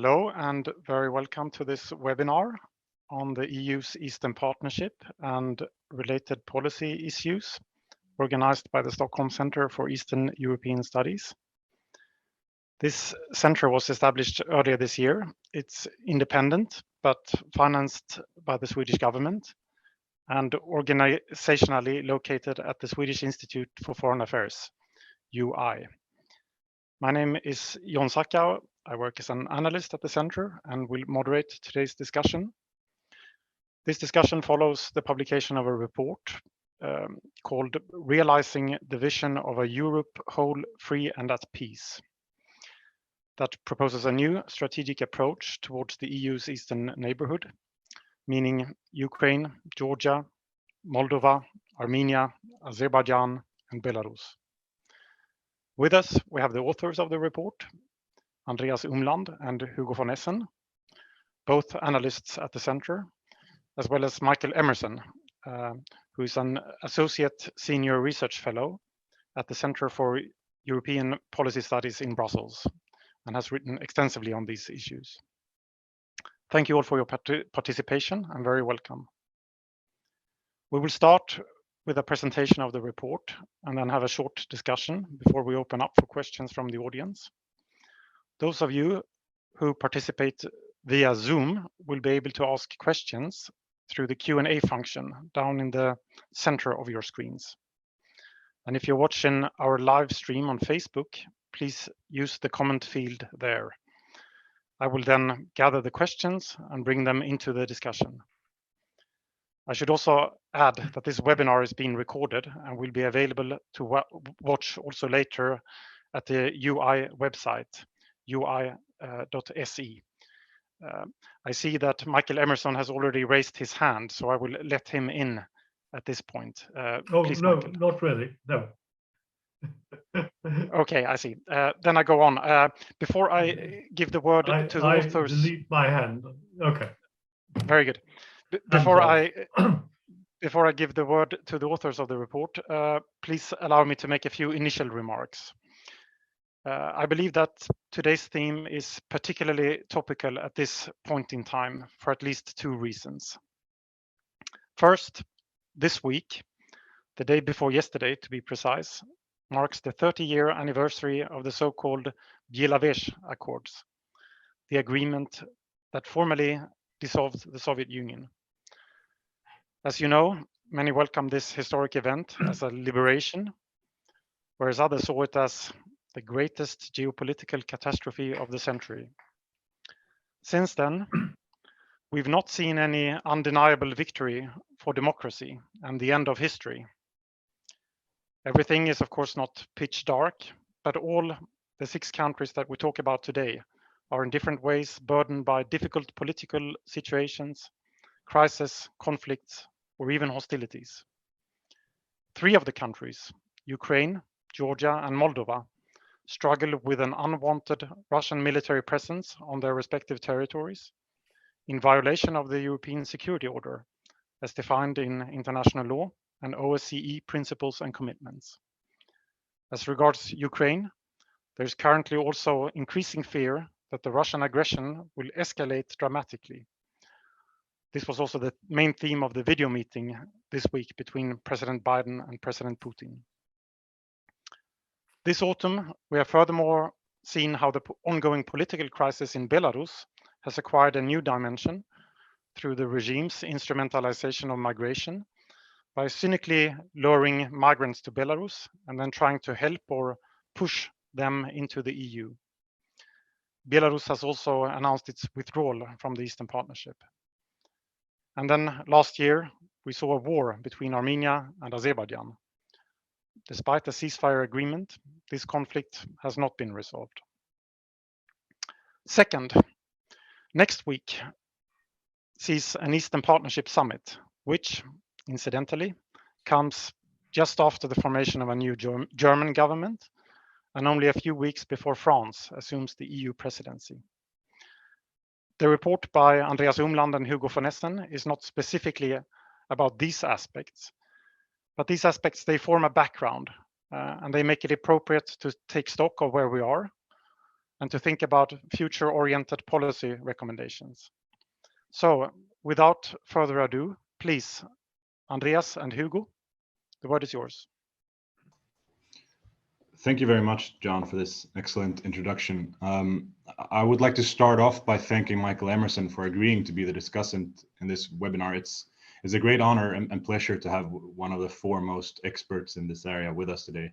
Hello and very welcome to this webinar on the EU's Eastern Partnership and related policy issues, organized by the Stockholm Center for Eastern European Studies. This center was established earlier this year. It's independent but financed by the Swedish government and organizationally located at the Swedish Institute for Foreign Affairs, UI. My name is Jon Sackau. I work as an analyst at the center and will moderate today's discussion. This discussion follows the publication of a report called Realizing the Vision of a Europe Whole, Free and at Peace, that proposes a new strategic approach towards the EU's eastern neighborhood, meaning Ukraine, Georgia, Moldova, Armenia, Azerbaijan, and Belarus. With us, we have the authors of the report, Andreas Umland and Hugo von Essen, both analysts at the center, as well as Michael Emerson, who is an associate senior research fellow at the Center for European Policy Studies in Brussels and has written extensively on these issues. Thank you all for your participation and very welcome. We will start with a presentation of the report and then have a short discussion before we open up for questions from the audience. Those of you who participate via Zoom will be able to ask questions through the Q&A function down in the center of your screens. And if you're watching our live stream on Facebook, please use the comment field there. I will then gather the questions and bring them into the discussion. I should also add that this webinar is being recorded and will be available to watch also later at the UI website, ui.se. I see that Michael Emerson has already raised his hand, so I will let him in at this point. Please, no, Michael. Not really, no. Okay, I see. Then I go on. Before I give the word to the authors... I delete my hand. Okay. Very good. Before I give the word to the authors of the report, please allow me to make a few initial remarks. I believe that today's theme is particularly topical at this point in time for at least two reasons. First, this week, the day before yesterday to be precise, marks the 30-year anniversary of the so-called Bielavesh Accords, the agreement that formally dissolved the Soviet Union. As you know, many welcome this historic event as a liberation, whereas others saw it as the greatest geopolitical catastrophe of the century. Since then, we've not seen any undeniable victory for democracy and the end of history. Everything is, of course, not pitch dark, but all the 6 countries that we talk about today are in different ways burdened by difficult political situations, crises, conflicts, or even hostilities. 3 of the countries, Ukraine, Georgia, and Moldova, struggle with an unwanted Russian military presence on their respective territories in violation of the European Security Order as defined in international law and OSCE principles and commitments. As regards Ukraine, there is currently also increasing fear that the Russian aggression will escalate dramatically. This was also the main theme of the video meeting this week between President Biden and President Putin. This autumn, we have furthermore seen how the ongoing political crisis in Belarus has acquired a new dimension through the regime's instrumentalization of migration by cynically luring migrants to Belarus and then trying to help or push them into the EU. Belarus has also announced its withdrawal from the Eastern Partnership. And then last year, we saw a war between Armenia and Azerbaijan. Despite a ceasefire agreement, this conflict has not been resolved. Second, next week sees an Eastern Partnership Summit, which, incidentally, comes just after the formation of a new German government and only a few weeks before France assumes the EU presidency. The report by Andreas Umland and Hugo von Essen is not specifically about these aspects, but these aspects, they form a background and they make it appropriate to take stock of where we are and to think about future-oriented policy recommendations. So, without further ado, please, Andreas and Hugo, the word is yours. Thank you very much, John, for this excellent introduction. I would like to start off by thanking Michael Emerson for agreeing to be the discussant in this webinar. It's a great honor and pleasure to have one of the foremost experts in this area with us today.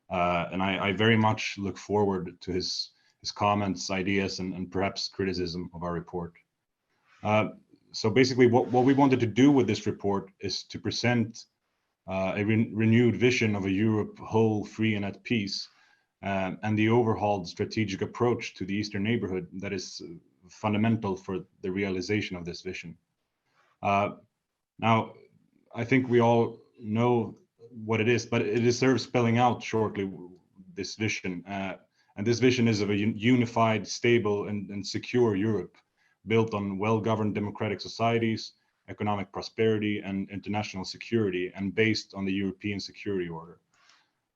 And I very much look forward to his comments, ideas, and perhaps criticism of our report. So basically what we wanted to do with this report is to present a renewed vision of a Europe whole, free, and at peace, and the overhauled strategic approach to the Eastern neighborhood that is fundamental for the realization of this vision. Now, I think we all know what it is, but it deserves spelling out shortly, this vision. And this vision is of a unified, stable, and secure Europe, built on well-governed democratic societies, economic prosperity, and international security, and based on the European security order.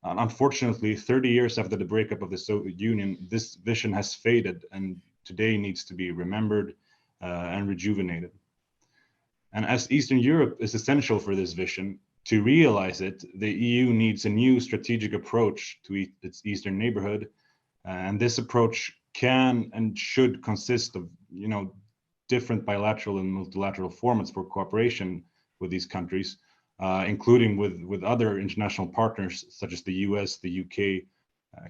Unfortunately, 30 years after the breakup of the Soviet Union, this vision has faded and today needs to be remembered and rejuvenated. And as Eastern Europe is essential for this vision, to realize it, the EU needs a new strategic approach to its Eastern neighborhood. And this approach can and should consist of, different bilateral and multilateral formats for cooperation with these countries, including with other international partners such as the US, the UK,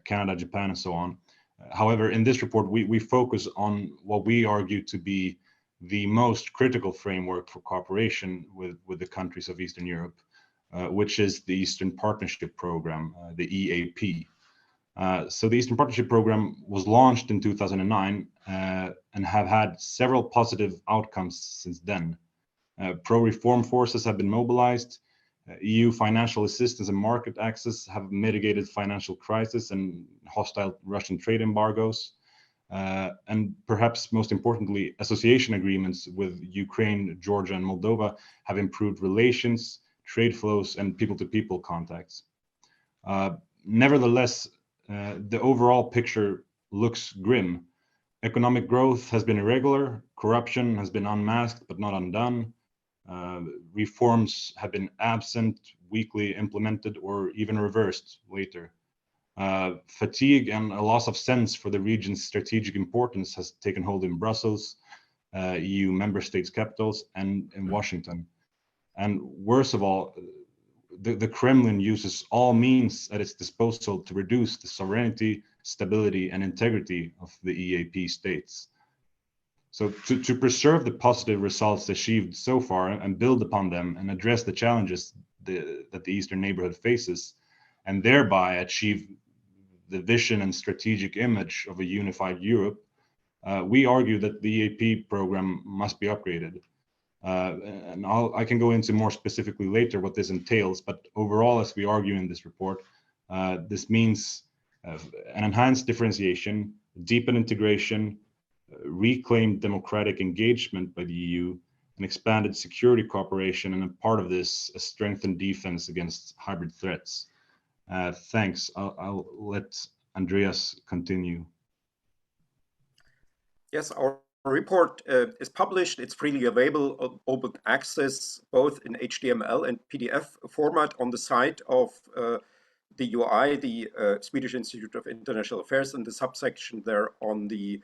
Canada, Japan, and so on. However, in this report, we focus on what we argue to be the most critical framework for cooperation with the countries of Eastern Europe, which is the Eastern Partnership Program, the EAP. So the Eastern Partnership Program was launched in 2009 and have had several positive outcomes since then. Pro-reform forces have been mobilized, EU financial assistance and market access have mitigated financial crisis and hostile Russian trade embargoes. And perhaps most importantly, association agreements with Ukraine, Georgia, and Moldova have improved relations, trade flows, and people-to-people contacts. Nevertheless, the overall picture looks grim. Economic growth has been irregular, corruption has been unmasked but not undone, reforms have been absent, weakly implemented, or even reversed later. Fatigue and a loss of sense for the region's strategic importance has taken hold in Brussels, EU member states' capitals, and in Washington. And worst of all, the Kremlin uses all means at its disposal to reduce the sovereignty, stability, and integrity of the EAP states. So to preserve the positive results achieved so far and build upon them and address the challenges that the Eastern neighborhood faces, and thereby achieve the vision and strategic image of a unified Europe, we argue that the EAP program must be upgraded. And I can go into more specifically later what this entails, but overall, as we argue in this report, this means an enhanced differentiation, deepened integration, reclaimed democratic engagement by the EU, an expanded security cooperation, and a part of this, a strengthened defense against hybrid threats. Thanks. I'll let Andreas continue. Yes, our report is published. It's freely available, open access, both in HTML and PDF format on the site of the UI, the Swedish Institute of International Affairs, and the subsection there on the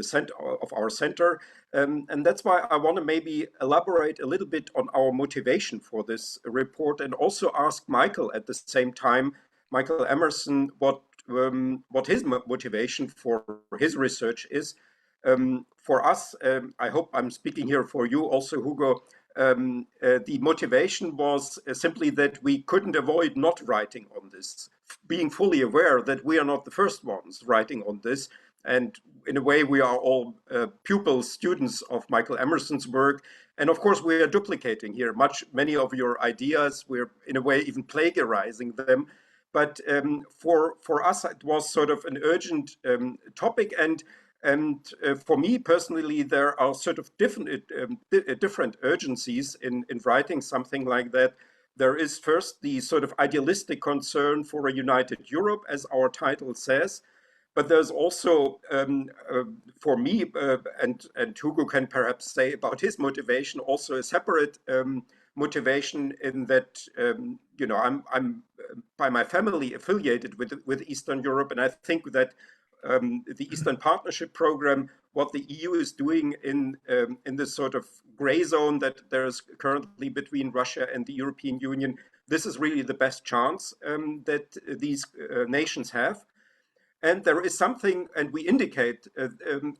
center of our center. And that's why I want to maybe elaborate a little bit on our motivation for this report, and also ask Michael at the same time, Michael Emerson, what his motivation for his research is. For us, I hope I'm speaking here for you also, Hugo, the motivation was simply that we couldn't avoid not writing on this, being fully aware that we are not the first ones writing on this. And in a way, we are all pupils, students of Michael Emerson's work. And of course, we are duplicating here many of your ideas. We're in a way even plagiarizing them. But for us, it was sort of an urgent topic. And for me personally, there are sort of different urgencies in writing something like that. There is first the sort of idealistic concern for a united Europe, as our title says. But there's also, for me, and Hugo can perhaps say about his motivation, also a separate motivation in that, you know, I'm by my family affiliated with Eastern Europe, and I think that the Eastern Partnership Program, what the EU is doing in this sort of gray zone that there is currently between Russia and the European Union, this is really the best chance that these nations have. And there is something, and we indicate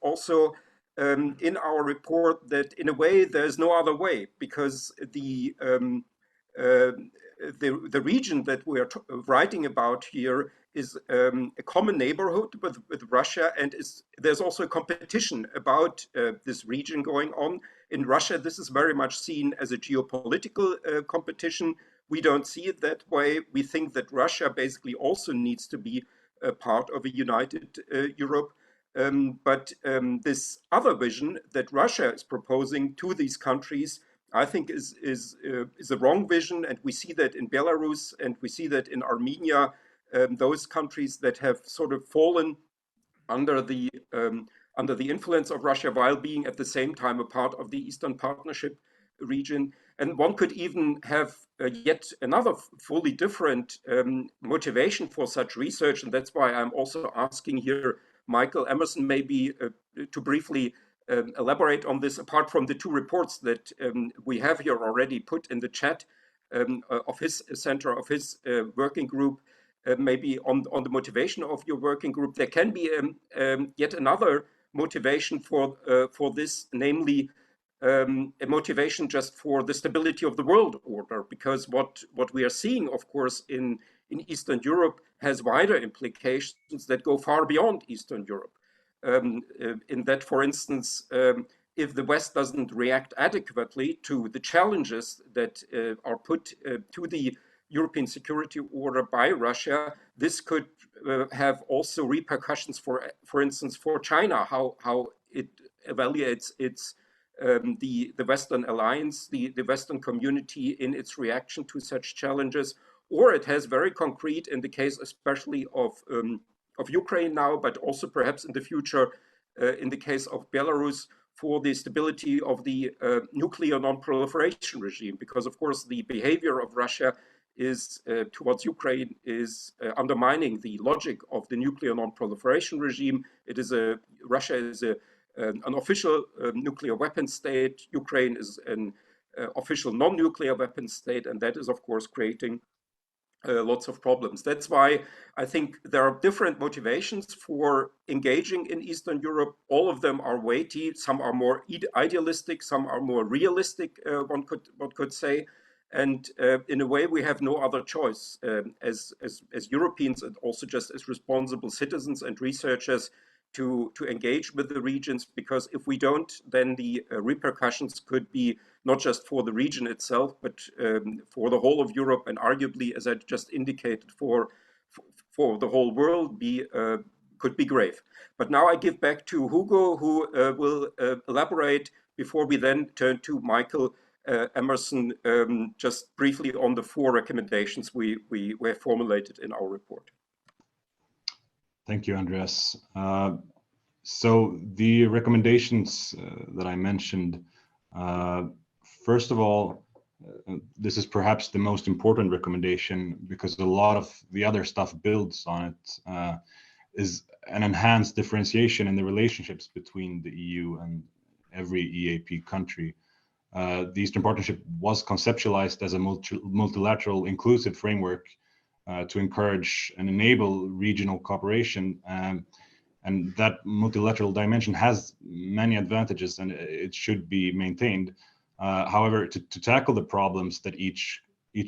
also in our report that in a way there's no other way, because the region that we are writing about here is a common neighborhood with Russia, and there's also a competition about this region going on. In Russia, this is very much seen as a geopolitical competition. We don't see it that way. We think that Russia basically also needs to be a part of a united Europe. But this other vision that Russia is proposing to these countries, I think is a wrong vision, and we see that in Belarus and we see that in Armenia, those countries that have sort of fallen under the influence of Russia while being at the same time a part of the Eastern Partnership region. And one could even have yet another fully different motivation for such research, and that's why I'm also asking here Michael Emerson maybe to briefly elaborate on this, apart from the two reports that we have here already put in the chat of his center, of his working group. Maybe on the motivation of your working group, there can be yet another motivation for this, namely a motivation just for the stability of the world order, because what we are seeing, of course, in Eastern Europe has wider implications that go far beyond Eastern Europe. In that, for instance, if the West doesn't react adequately to the challenges that are put to the European security order by Russia, this could have also repercussions for instance, for China, how it evaluates its the Western alliance, the Western community in its reaction to such challenges, or it has very concrete, in the case especially of Ukraine now, but also perhaps in the future, in the case of Belarus, for the stability of the nuclear non-proliferation regime, because of course the behavior of Russia is towards Ukraine is undermining the logic of the nuclear non-proliferation regime. Russia is an official nuclear weapon state. Ukraine is an official non-nuclear weapon state, and that is of course creating lots of problems. That's why I think there are different motivations for engaging in Eastern Europe. All of them are weighty. Some are more idealistic, some are more realistic, one could say. And in a way, we have no other choice as Europeans, and also just as responsible citizens and researchers, to engage with the regions, because if we don't, then the repercussions could be not just for the region itself, but for the whole of Europe, and arguably, as I just indicated, for the whole world, could be grave. But now I give back to Hugo, who will elaborate before we then turn to Michael Emerson, just briefly on the 4 recommendations we have formulated in our report. Thank you, Andreas. So the recommendations that I mentioned, first of all, this is perhaps the most important recommendation, because a lot of the other stuff builds on it, is an enhanced differentiation in the relationships between the EU and every EAP country. The Eastern Partnership was conceptualized as a multilateral inclusive framework to encourage and enable regional cooperation, and that multilateral dimension has many advantages, and it should be maintained. However, to tackle the problems that each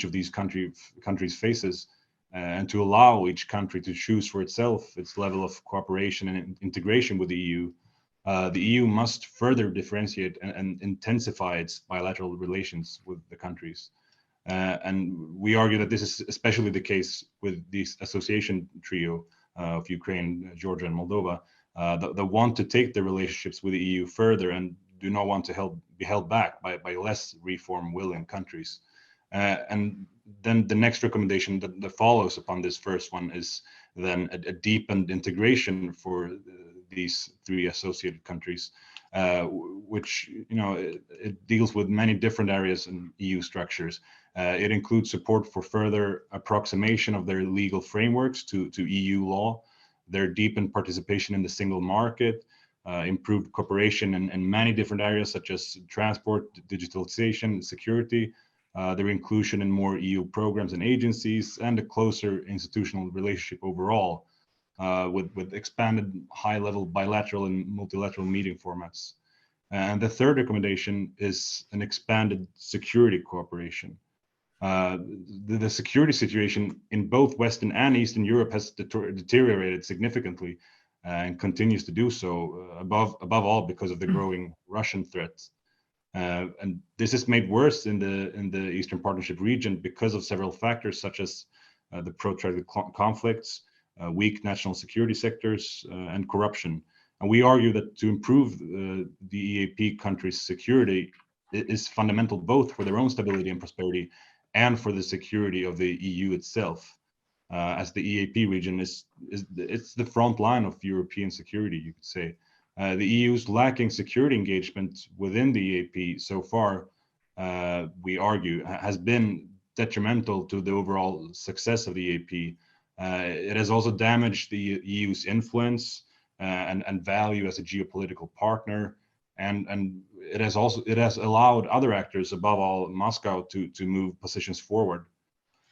of these countries faces, and to allow each country to choose for itself its level of cooperation and integration with the EU must further differentiate and intensify its bilateral relations with the countries. And we argue that this is especially the case with this association trio of Ukraine, Georgia, and Moldova, that want to take their relationships with the EU further and do not want to be held back by less reform-willing countries. And then the next recommendation that follows upon this first one is then a deepened integration for these 3 associated countries, which it deals with many different areas in EU structures. It includes support for further approximation of their legal frameworks to EU law, their deepened participation in the single market, improved cooperation in many different areas such as transport, digitalization, security, their inclusion in more EU programs and agencies, and a closer institutional relationship overall, with expanded high-level bilateral and multilateral meeting formats. And the third recommendation is an expanded security cooperation. The security situation in both Western and Eastern Europe has deteriorated significantly and continues to do so, above all because of the growing Russian threat. And this is made worse in the Eastern Partnership region because of several factors, such as the protracted conflicts, weak national security sectors, and corruption. And we argue that to improve the EAP countries' security is fundamental both for their own stability and prosperity and for the security of the EU itself, as the EAP region it's the front line of European security, you could say. The EU's lacking security engagement within the EAP so far, we argue, has been detrimental to the overall success of the EAP. It has also damaged the EU's influence and value as a geopolitical partner, and it has allowed other actors, above all Moscow, to move positions forward.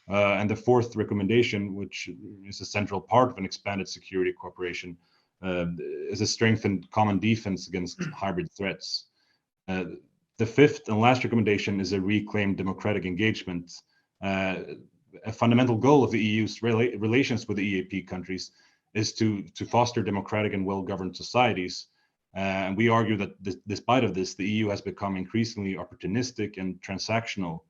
And the fourth recommendation, which is a central part of an expanded security cooperation, is a strengthened common defense against hybrid threats. The fifth and last recommendation is a reclaimed democratic engagement. A fundamental goal of the EU's relations with the EAP countries is to foster democratic and well-governed societies. And we argue that despite of this, the EU has become increasingly opportunistic and transactional,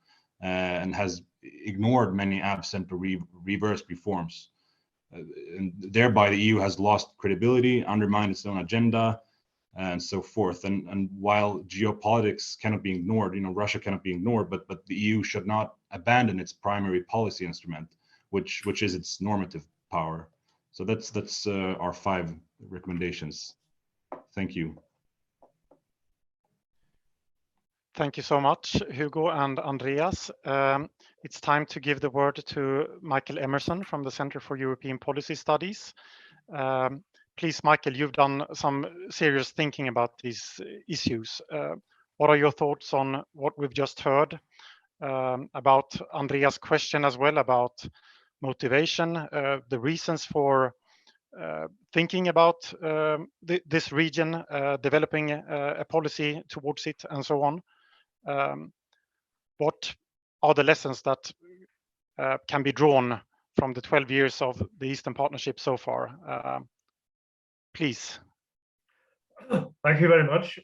and has ignored many absent or reversed reforms. And thereby the EU has lost credibility, undermined its own agenda, and so forth. And while geopolitics cannot be ignored, Russia cannot be ignored, but the EU should not abandon its primary policy instrument, which is its normative power. So that's our 5 recommendations. Thank you. Thank you so much, Hugo and Andreas. It's time to give the word to Michael Emerson from the Center for European Policy Studies. Please, Michael, you've done some serious thinking about these issues. What are your thoughts on what we've just heard, about Andreas' question as well about motivation, the reasons for thinking about this region, developing a policy towards it, and so on? What are the lessons that can be drawn from the 12 years of the Eastern Partnership so far? Please. Thank you very much.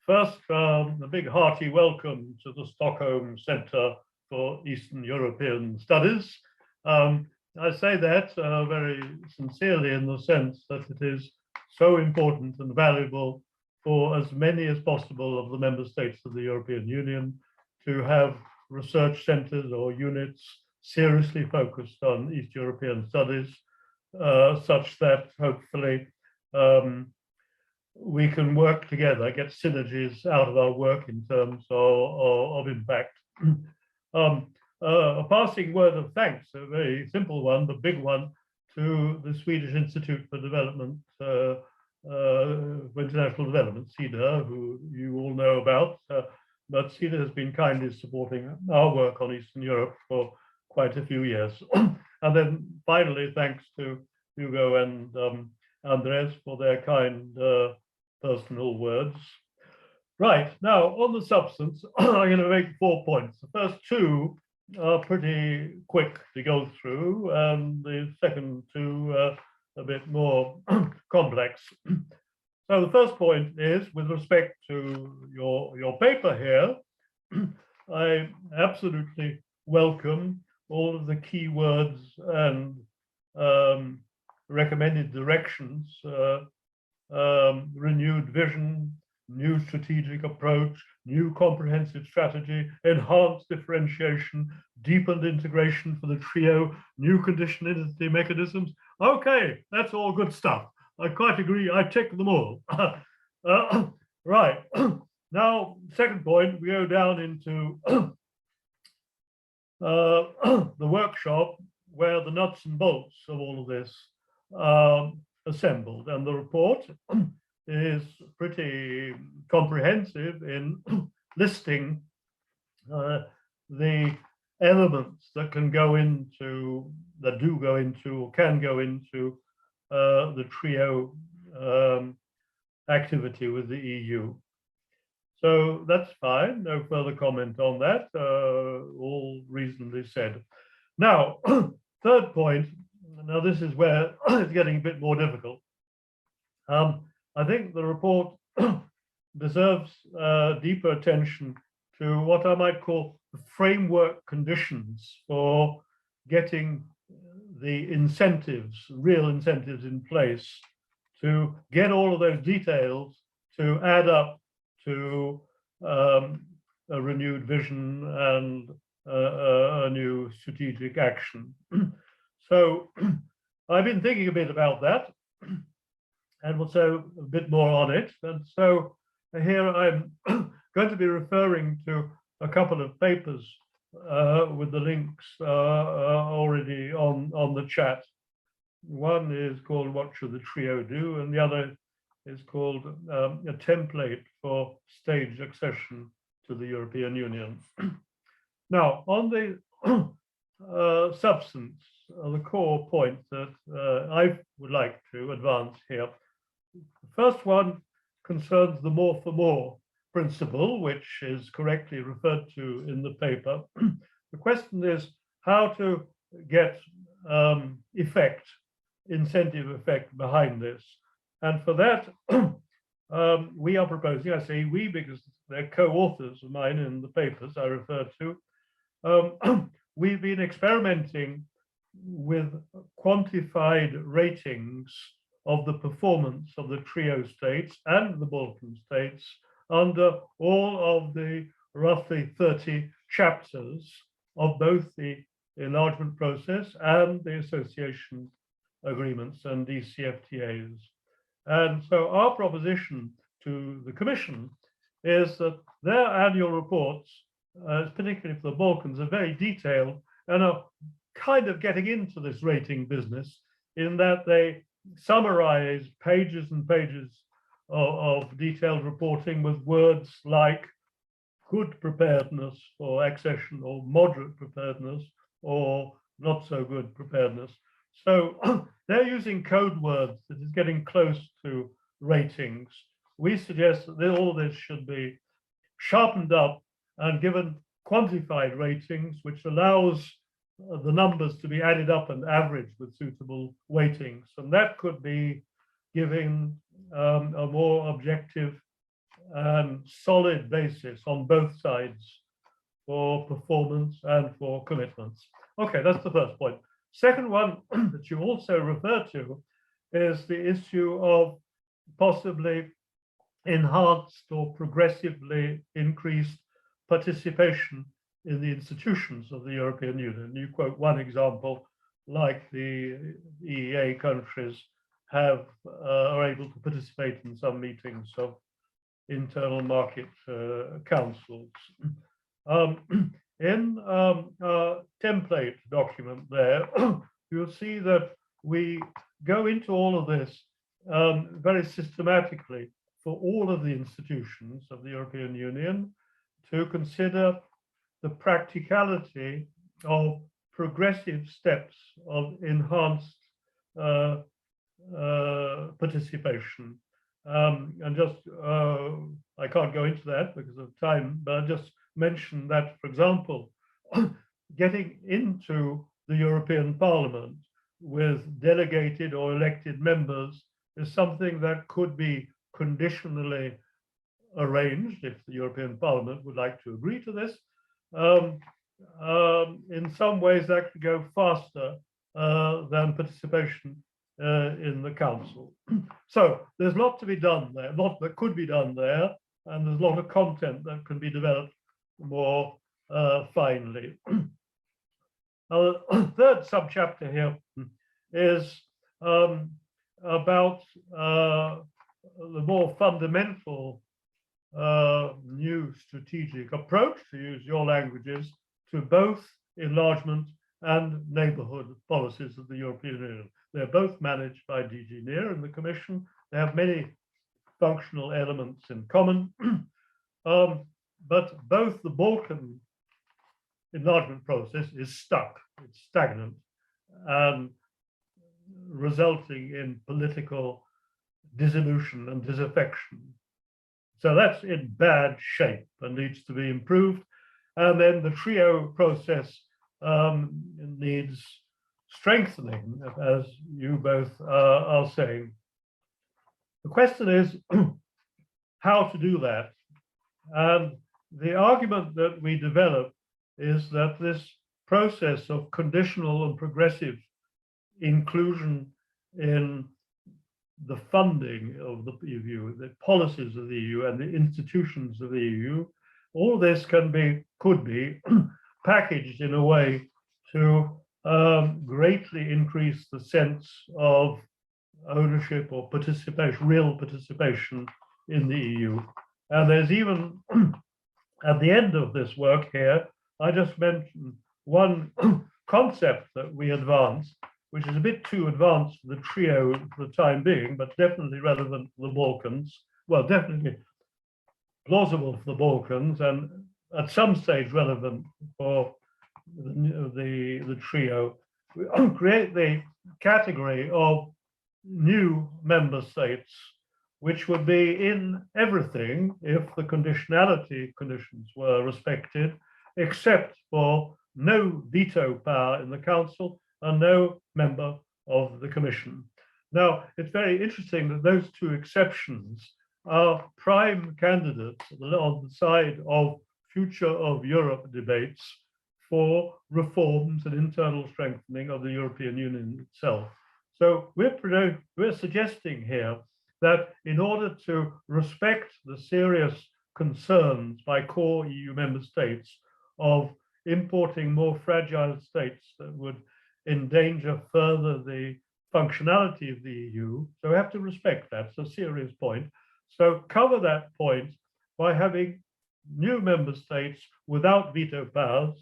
First, a big hearty welcome to the Stockholm Center for Eastern European Studies. I say that very sincerely in the sense that it is so important and valuable for as many as possible of the member states of the European Union to have research centers or units seriously focused on East European studies, such that hopefully we can work together, get synergies out of our work in terms of impact. A passing word of thanks, a very simple one, the big one, to the Swedish Institute for Development, for International Development, SCEEUS, who you all know about. But SCEEUS has been kindly supporting our work on Eastern Europe for quite a few years. And then finally, thanks to Hugo and Andres for their kind personal words. Right, now on the substance, I'm going to make 4 points. The first 2 are pretty quick to go through, and the second 2 a bit more complex. So the first point is, with respect to your paper here, I absolutely welcome all of the key words and recommended directions, renewed vision, new strategic approach, new comprehensive strategy, enhanced differentiation, deepened integration for the trio, new conditionality mechanisms. Okay, that's all good stuff. I quite agree. I checked them all. Right. Now, second point, we go down into the workshop where the nuts and bolts of all of this are assembled. And the report is pretty comprehensive in listing the elements that can go into, that do go into, or can go into the trio activity with the EU. So that's fine, no further comment on that, all reasonably said. Now, third point, now this is where it's getting a bit more difficult. I think the report deserves deeper attention to what I might call the framework conditions for getting the incentives, real incentives in place to get all of those details to add up to a renewed vision and a new strategic action. So I've been thinking a bit about that and also a bit more on it. And so here I'm going to be referring to a couple of papers with the links already on the chat. One is called What Should the Trio Do? And the other is called a template for staged accession to the European Union. Now, on the substance, the core point that I would like to advance here. The first one concerns the more for more principle, which is correctly referred to in the paper. The question is how to get incentive effect behind this. And for that, we are proposing, I say we because they're co-authors of mine in the papers I referred to. We've been experimenting with quantified ratings of the performance of the trio states and the Balkan states under all of the roughly 30 chapters of both the enlargement process and the association agreements and DCFTAs. And so our proposition to the Commission is that their annual reports, particularly for the Balkans, are very detailed and are kind of getting into this rating business in that they summarize pages and pages of detailed reporting with words like good preparedness for accession or moderate preparedness or not so good preparedness. So they're using code words that is getting close to ratings. We suggest that all this should be sharpened up and given quantified ratings, which allows the numbers to be added up and averaged with suitable weightings. And that could be giving a more objective and solid basis on both sides for performance and for commitments. Okay, that's the first point. Second one that you also refer to is the issue of possibly enhanced or progressively increased participation in the institutions of the European Union. You quote one example, like the EEA countries are able to participate in some meetings of internal market councils. In our template document there, you'll see that we go into all of this very systematically for all of the institutions of the European Union to consider the practicality of progressive steps of enhanced participation. And just, I can't go into that because of time, but I'll just mention that, for example, getting into the European Parliament with delegated or elected members is something that could be conditionally arranged if the European Parliament would like to agree to this. In some ways that could go faster than participation in the Council. So there's a lot to be done there, a lot that could be done there, and there's a lot of content that can be developed more finely. Now, the third subchapter here is about the more fundamental new strategic approach, to use your languages, to both enlargement and neighbourhood policies of the European Union. They're both managed by DG NEAR and the Commission. They have many functional elements in common, but both the Balkan enlargement process is stuck, it's stagnant, and resulting in political dissolution and disaffection. So that's in bad shape and needs to be improved. And then the trio process needs strengthening, as you both are saying. The question is how to do that. And the argument that we develop is that this process of conditional and progressive inclusion in the funding of the EU, the policies of the EU and the institutions of the EU, all this could be packaged in a way to greatly increase the sense of ownership or participation, real participation in the EU. And there's even, at the end of this work here, I just mentioned one concept that we advanced, which is a bit too advanced for the trio for the time being, but definitely relevant for the Balkans. Well, definitely plausible for the Balkans, and at some stage relevant for the trio. We create the category of new member states, which would be in everything if the conditionality conditions were respected, except for no veto power in the Council and no member of the Commission. Now, it's very interesting that those two exceptions are prime candidates on the side of future of Europe debates for reforms and internal strengthening of the European Union itself. So we're suggesting here that in order to respect the serious concerns by core EU member states of importing more fragile states that would endanger further the functionality of the EU, so we have to respect that. It's a serious point. So cover that point by having new member states without veto powers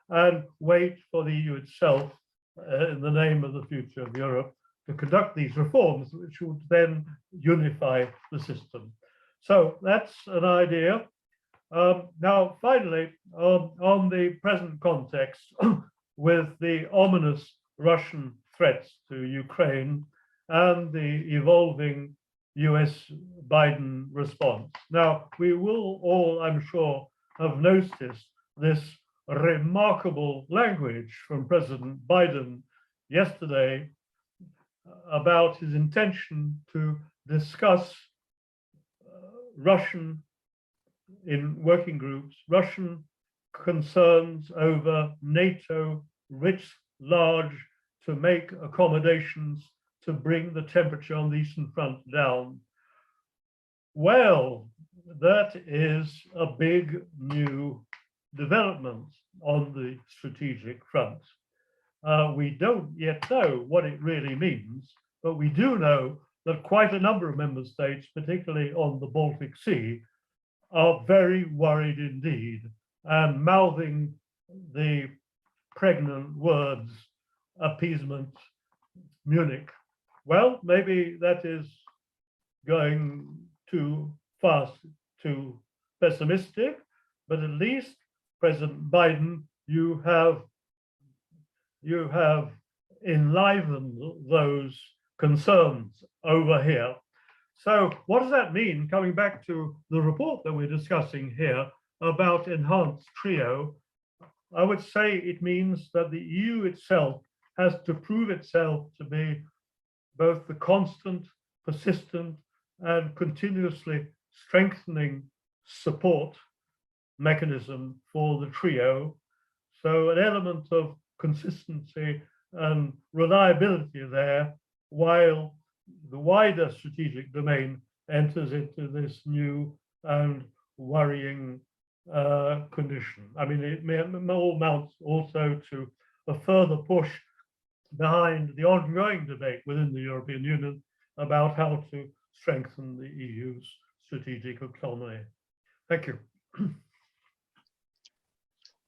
and wait for the EU itself, in the name of the future of Europe, to conduct these reforms, which would then unify the system. So that's an idea. Now, finally, on the present context, with the ominous Russian threats to Ukraine and the evolving US Biden response. Now, we will all, I'm sure, have noticed this remarkable language from President Biden yesterday about his intention to discuss Russian, in working groups, Russian concerns over NATO writ large to make accommodations to bring the temperature on the Eastern Front down. Well, that is a big new development on the strategic front. We don't yet know what it really means, but we do know that quite a number of member states, particularly on the Baltic Sea, are very worried indeed and mouthing the pregnant words, appeasement, Munich. Well, maybe that is going too fast, too pessimistic, but at least President Biden, you have enlivened those concerns over here. So what does that mean, coming back to the report that we're discussing here about enhanced trio? I would say it means that the EU itself has to prove itself to be both the constant, persistent, and continuously strengthening support mechanism for the trio. So an element of consistency and reliability there while the wider strategic domain enters into this new and worrying condition. I mean, it may amount also to a further push behind the ongoing debate within the European Union about how to strengthen the EU's strategic autonomy. Thank you.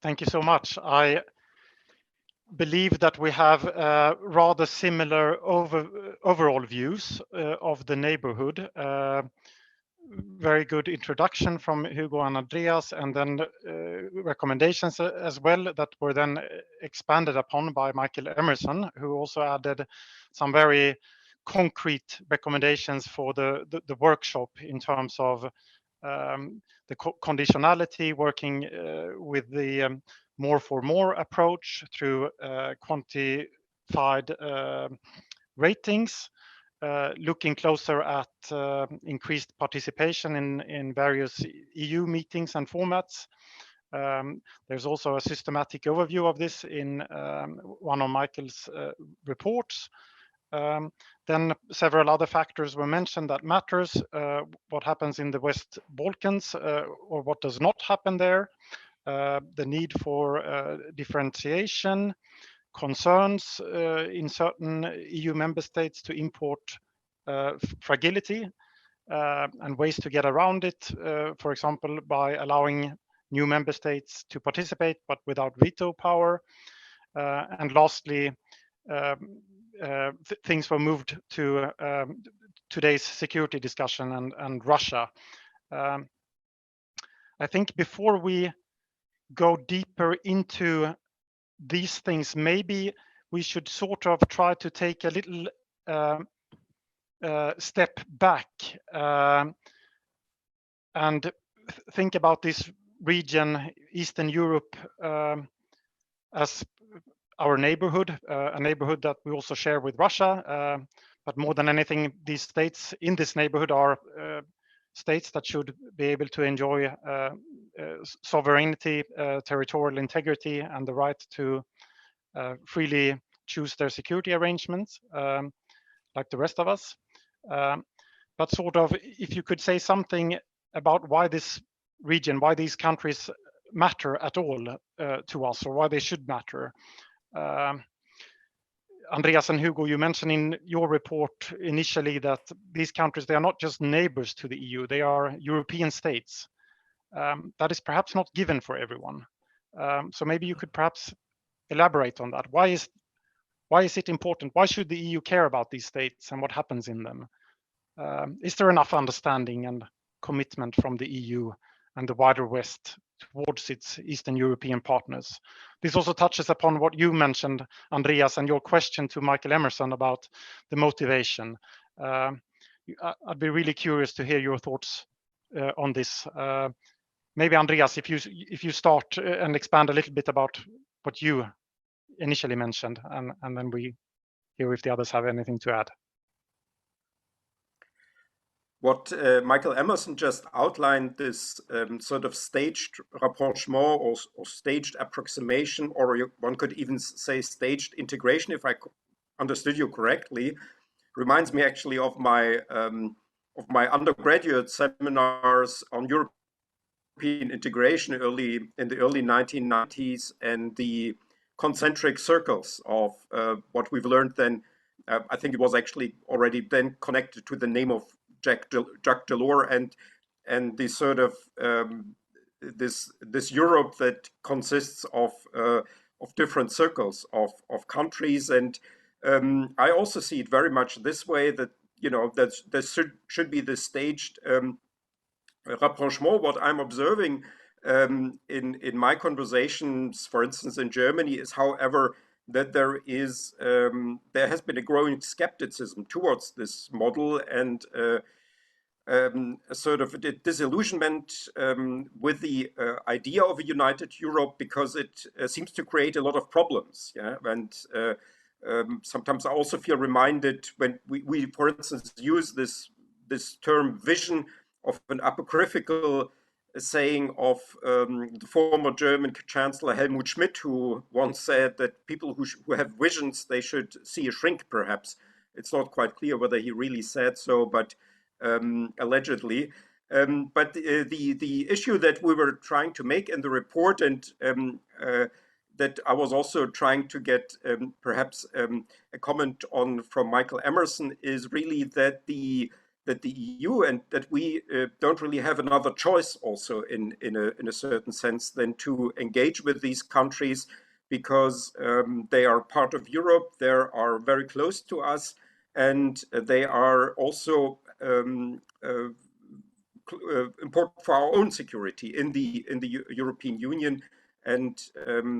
Thank you so much. I believe that we have rather similar overall views of the neighborhood. Very good introduction from Hugo and Andreas, and then recommendations as well that were then expanded upon by Michael Emerson, who also added some very concrete recommendations for the workshop in terms of the conditionality, working with the more for more approach through quantified ratings, looking closer at increased participation in various EU meetings and formats. There's also a systematic overview of this in one of Michael's reports. Then several other factors were mentioned that matters, what happens in the West Balkans or what does not happen there, the need for differentiation, concerns in certain EU member states to import fragility and ways to get around it, for example, by allowing new member states to participate but without veto power. And lastly, things were moved to today's security discussion and Russia. I think before we go deeper into these things, maybe we should sort of try to take a little step back and think about this region, Eastern Europe, as our neighborhood, a neighborhood that we also share with Russia. But more than anything, these states in this neighborhood are states that should be able to enjoy sovereignty, territorial integrity, and the right to freely choose their security arrangements, like the rest of us. But sort of, if you could say something about why this region, why these countries matter at all to us, or why they should matter. Andreas and Hugo, you mentioned in your report initially that these countries, they are not just neighbors to the EU, they are European states. That is perhaps not given for everyone. So maybe you could perhaps elaborate on that. Why is it important? Why should the EU care about these states and what happens in them? Is there enough understanding and commitment from the EU and the wider West towards its Eastern European partners? This also touches upon what you mentioned, Andreas, and your question to Michael Emerson about the motivation. I'd be really curious to hear your thoughts on this. Maybe Andreas, if you start and expand a little bit about what you initially mentioned, and then we hear if the others have anything to add. What Michael Emerson just outlined, this sort of staged rapprochement or staged approximation, or one could even say staged integration, if I understood you correctly, reminds me actually of my undergraduate seminars on European integration in the early 1990s, and the concentric circles of what we've learned then. I think it was actually already then connected to the name of Jacques Delors and the sort of this Europe that consists of different circles of countries. And I also see it very much this way, that that there should be this staged rapprochement. What I'm observing in my conversations, for instance, in Germany, is, however, that there has been a growing skepticism towards this model, and sort of a disillusionment with the idea of a united Europe, because it seems to create a lot of problems. Yeah, and sometimes I also feel reminded when we for instance, use this term vision of an apocryphal saying of the former German Chancellor Helmut Schmidt, who once said that people who have visions, they should see a shrink, perhaps. It's not quite clear whether he really said so, but allegedly. But the issue that we were trying to make in the report, and that I was also trying to get perhaps a comment on from Michael Emerson, is really that the EU and that we don't really have another choice also in a certain sense than to engage with these countries, because they are part of Europe, they are very close to us, and they are also important for our own security in the European Union, and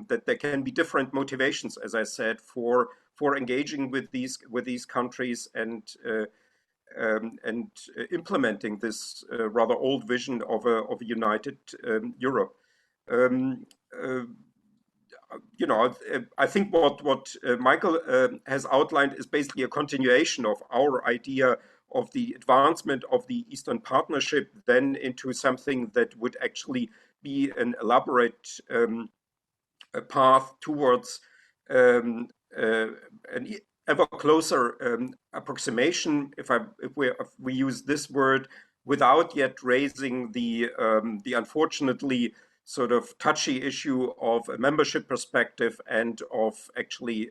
that there can be different motivations, as I said, for engaging with these countries and implementing this rather old vision of a united Europe. You know, I think what Michael has outlined is basically a continuation of our idea of the advancement of the Eastern Partnership then into something that would actually be an elaborate path towards an ever closer approximation, if we use this word, without yet raising the unfortunately sort of touchy issue of a membership perspective and of actually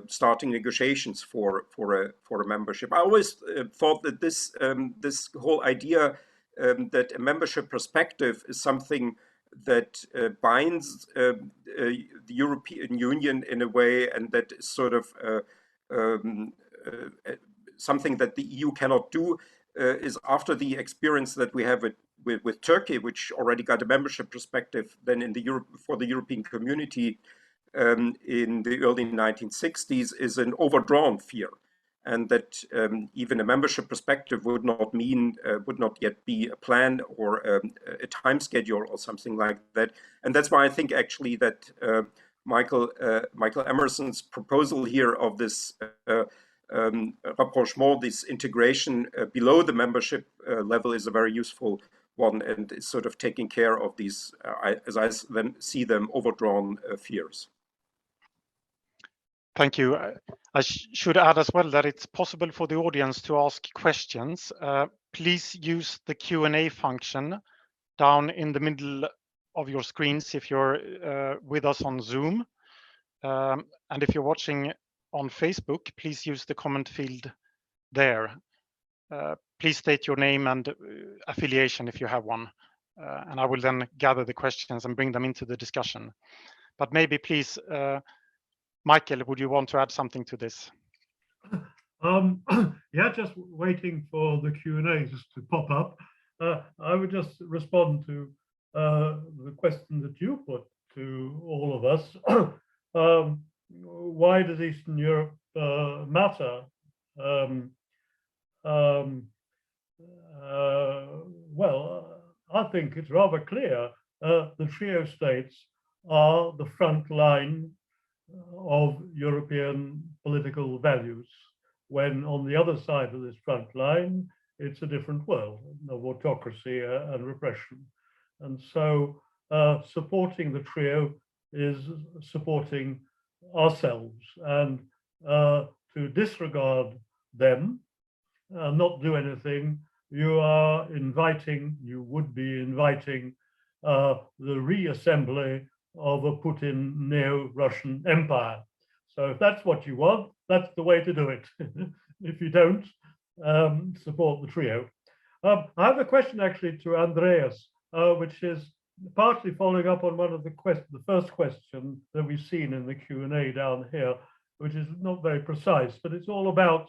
starting negotiations for a membership. I always thought that this whole idea that a membership perspective is something that binds the European Union in a way, and that is sort of something that the EU cannot do, is after the experience that we have with Turkey, which already got a membership perspective then in for the European community in the early 1960s, is an overdrawn fear, and that even a membership perspective would not yet be a plan or a time schedule or something like that. And that's why I think actually that Michael Emerson's proposal here of this rapprochement, this integration below the membership level, is a very useful one, and is sort of taking care of these, as I then see them, overdrawn fears. Thank you. I should add as well that it's possible for the audience to ask questions. Please use the Q&A function down in the middle of your screens if you're with us on Zoom. And if you're watching on Facebook, please use the comment field there. Please state your name and affiliation if you have one. And I will then gather the questions and bring them into the discussion. But maybe please, Michael, would you want to add something to this? Yeah, just waiting for the Q&As to pop up. I would just respond to the question that you put to all of us. Why does Eastern Europe matter? Well, I think it's rather clear. The trio states are the front line of European political values, when on the other side of this front line, it's a different world of autocracy and repression. And so supporting the trio is supporting ourselves, and to disregard them, not do anything, you would be inviting the reassembly of a Putin neo-Russian empire. So if that's what you want, that's the way to do it. If you don't, support the trio. I have a question actually to Andreas, which is partly following up on one of the first question that we've seen in the Q&A down here, which is not very precise, but it's all about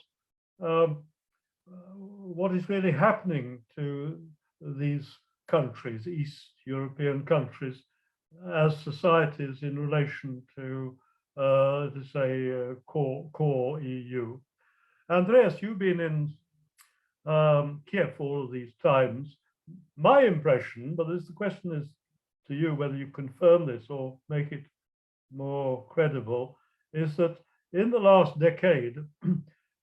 what is really happening to these countries, East European countries, as societies in relation to say, core EU. Andreas, you've been in Kiev for all of these times. My impression, but the question is to you whether you confirm this or make it more credible, is that in the last decade,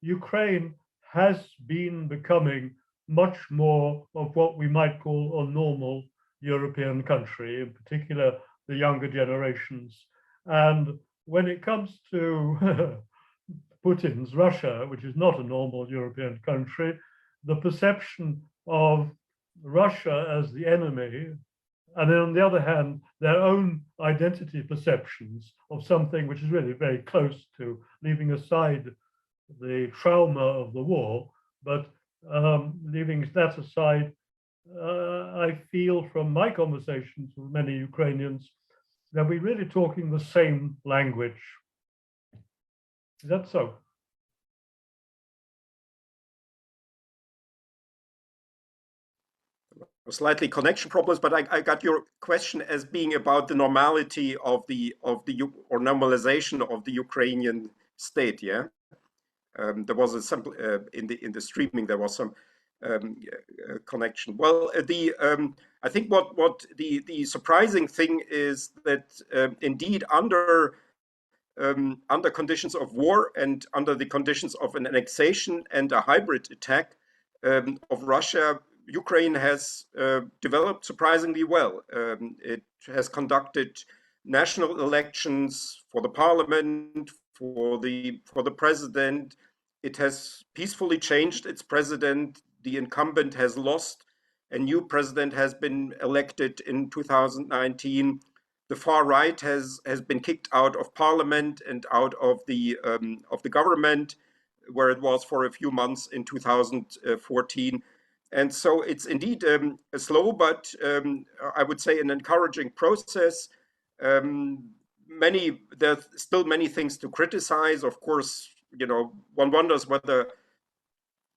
Ukraine has been becoming much more of what we might call a normal European country, in particular the younger generations. And when it comes to Putin's Russia, which is not a normal European country, the perception of Russia as the enemy, and then on the other hand, their own identity perceptions of something which is really very close to, leaving aside the trauma of the war, but leaving that aside, I feel from my conversations with many Ukrainians that we're really talking the same language. Is that so? Slightly connection problems, but I got your question as being about the normality of the or normalization of the Ukrainian state. Yeah, there was a simple in the streaming there was some connection. Well, I think what the surprising thing is that indeed under conditions of war and under the conditions of an annexation and a hybrid attack of Russia, Ukraine has developed surprisingly well. It has conducted national elections for the parliament, for the president. It has peacefully changed its president. The incumbent has lost. A new president has been elected in 2019. The far right has been kicked out of parliament and out of the government, where it was for a few months in 2014. And so it's indeed a slow, but I would say an encouraging process. There's still many things to criticize. Of course, one wonders whether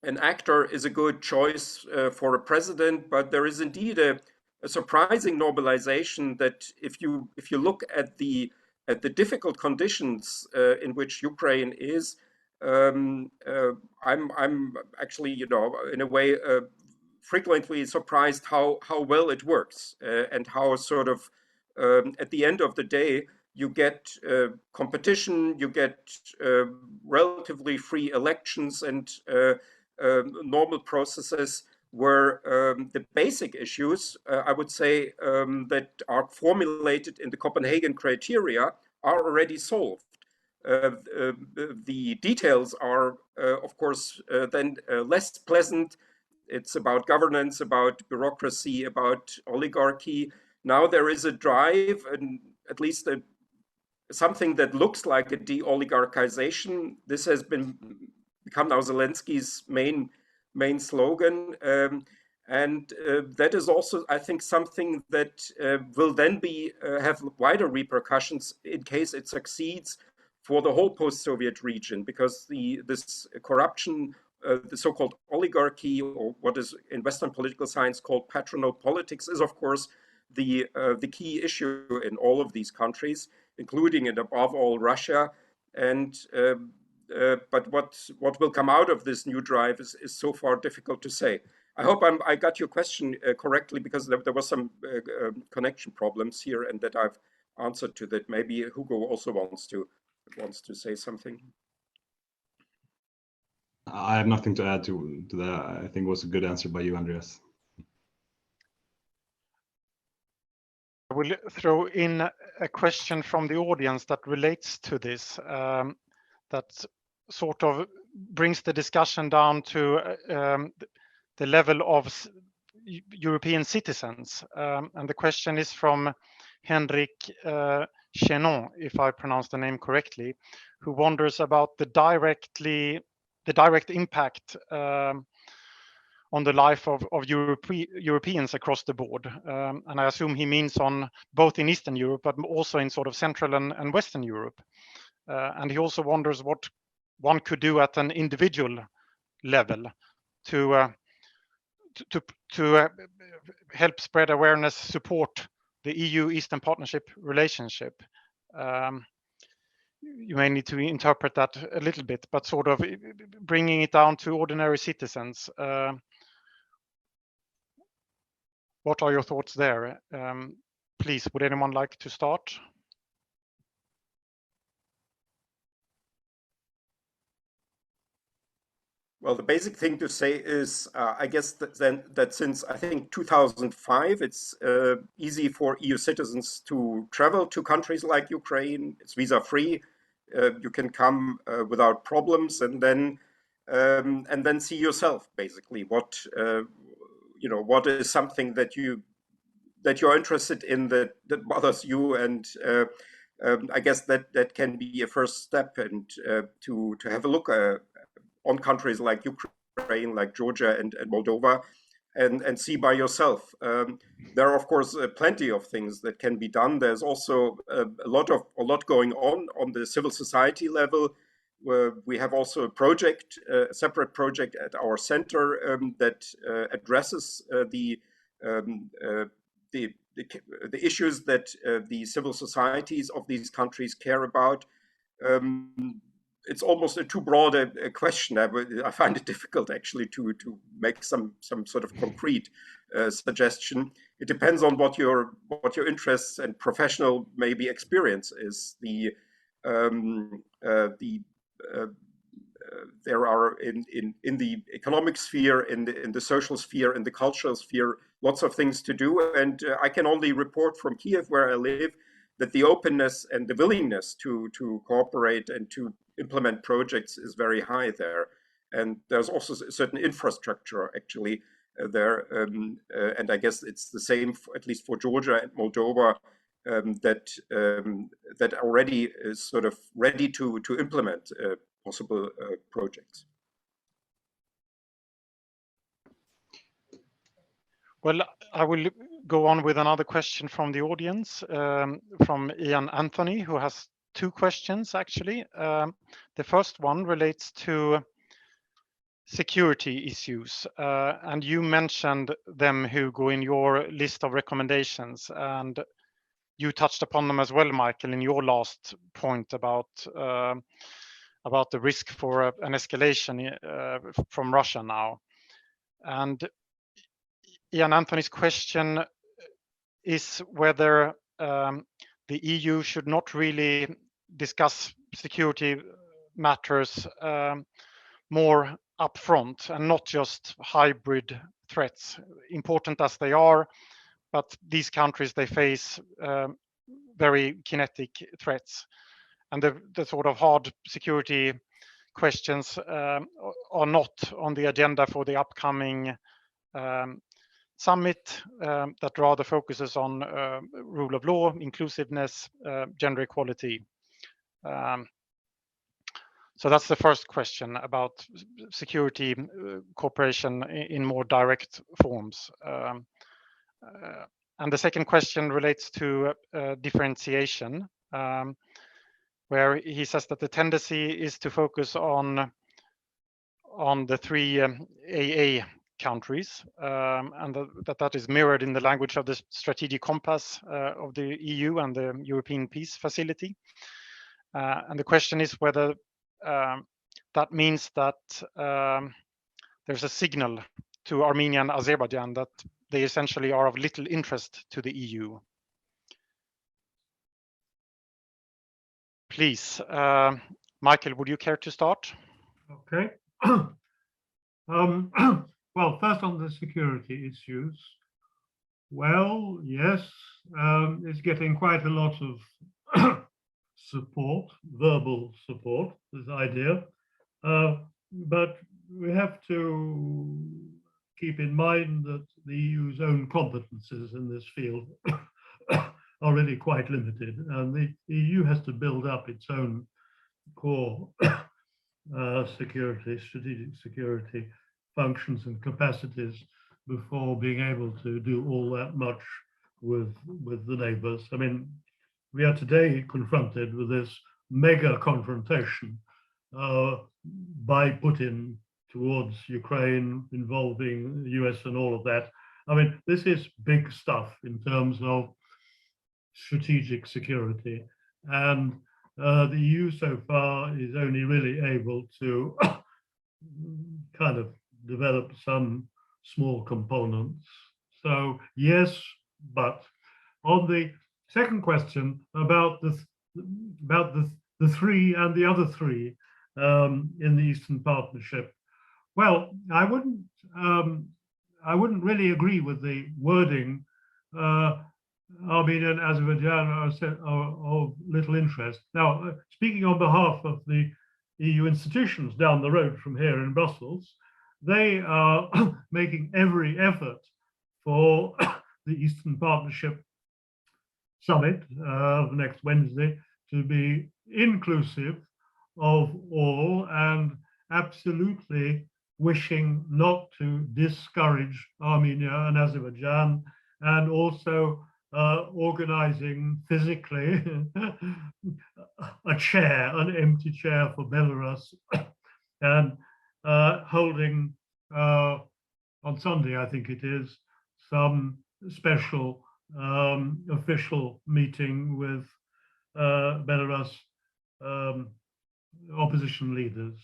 an actor is a good choice for a president, but there is indeed a surprising normalization that if you look at the difficult conditions in which Ukraine is, I'm actually in a way frequently surprised how well it works and how sort of at the end of the day you get competition, you get relatively free elections and normal processes where the basic issues, I would say, that are formulated in the Copenhagen criteria are already solved. The details are, of course, then less pleasant. It's about governance, about bureaucracy, about oligarchy. Now there is a drive, and at least something that looks like a de-oligarchization. This has become now Zelensky's main slogan. And that is also, I think, something that will then have wider repercussions in case it succeeds for the whole post-Soviet region, because this corruption, the so-called oligarchy, or what is in Western political science called patronal politics, is of course the key issue in all of these countries, including and above all Russia. And but what will come out of this new drive is so far difficult to say. I hope I got your question correctly, because there was some connection problems here, and that I've answered to that. Maybe Hugo also wants to say something. I have nothing to add to that. I think it was a good answer by you, Andreas. I will throw in a question from the audience that relates to this, that sort of brings the discussion down to the level of European citizens. And the question is from Henrik Chenon, if I pronounce the name correctly, who wonders about the direct impact on the life of Europeans across the board. And I assume he means on both in Eastern Europe, but also in sort of Central and Western Europe. And he also wonders what one could do at an individual level to help spread awareness, support the EU Eastern Partnership relationship. You may need to interpret that a little bit, but sort of bringing it down to ordinary citizens. What are your thoughts there? Please, would anyone like to start? Well, the basic thing to say is, I guess that since I think 2005, it's easy for EU citizens to travel to countries like Ukraine. It's visa-free. you can come without problems, and then see yourself basically what what is something that you're interested in that bothers you, and I guess that can be a first step, and to have a look on countries like Ukraine, like Georgia and Moldova, and see by yourself. There are of course plenty of things that can be done. There's also a lot going on the civil society level. We have also a separate project at our center that addresses the issues that the civil societies of these countries care about. It's almost a too broad a question. I find it difficult actually to make some sort of concrete suggestion. It depends on what your interests and professional maybe experience is. There are in the economic sphere, in the social sphere, in the cultural sphere, lots of things to do. And I can only report from Kiev, where I live, that the openness and the willingness to cooperate and to implement projects is very high there. And there's also a certain infrastructure actually there. And I guess it's the same, at least for Georgia and Moldova, that already is sort of ready to implement possible projects. Well, I will go on with another question from the audience, from Ian Anthony, who has two questions actually. The first one relates to security issues, and you mentioned them, Hugo, in your list of recommendations, and you touched upon them as well, Michael, in your last point about the risk for an escalation from Russia now. And Ian Anthony's question is whether the EU should not really discuss security matters more upfront and not just hybrid threats, important as they are, but these countries, they face very kinetic threats. And the sort of hard security questions are not on the agenda for the upcoming summit that rather focuses on rule of law, inclusiveness, gender equality. So that's the first question about security cooperation in more direct forms. And the second question relates to differentiation, where he says that the tendency is to focus on the three AA countries, and that is mirrored in the language of the strategic compass of the EU and the European Peace Facility. And the question is whether that means that there's a signal to Armenia and Azerbaijan that they essentially are of little interest to the EU. Please, Michael, would you care to start? Okay. Well, first on the security issues. Well, yes, it's getting quite a lot of support, verbal support, this idea. But we have to keep in mind that the EU's own competences in this field are really quite limited, and the EU has to build up its own core security, strategic security functions and capacities before being able to do all that much with the neighbors. I mean, we are today confronted with this mega confrontation by Putin towards Ukraine, involving the US and all of that. I mean, this is big stuff in terms of strategic security. And the EU so far is only really able to kind of develop some small components. So yes, but on the second question about the three and the other three in the Eastern Partnership, well, I wouldn't really agree with the wording Armenia and Azerbaijan are of little interest. Now, speaking on behalf of the EU institutions down the road from here in Brussels, they are making every effort for the Eastern Partnership Summit next Wednesday to be inclusive of all and absolutely wishing not to discourage Armenia and Azerbaijan, and also organizing physically a chair, an empty chair for Belarus, and holding on Sunday, I think it is, some special official meeting with Belarus opposition leaders.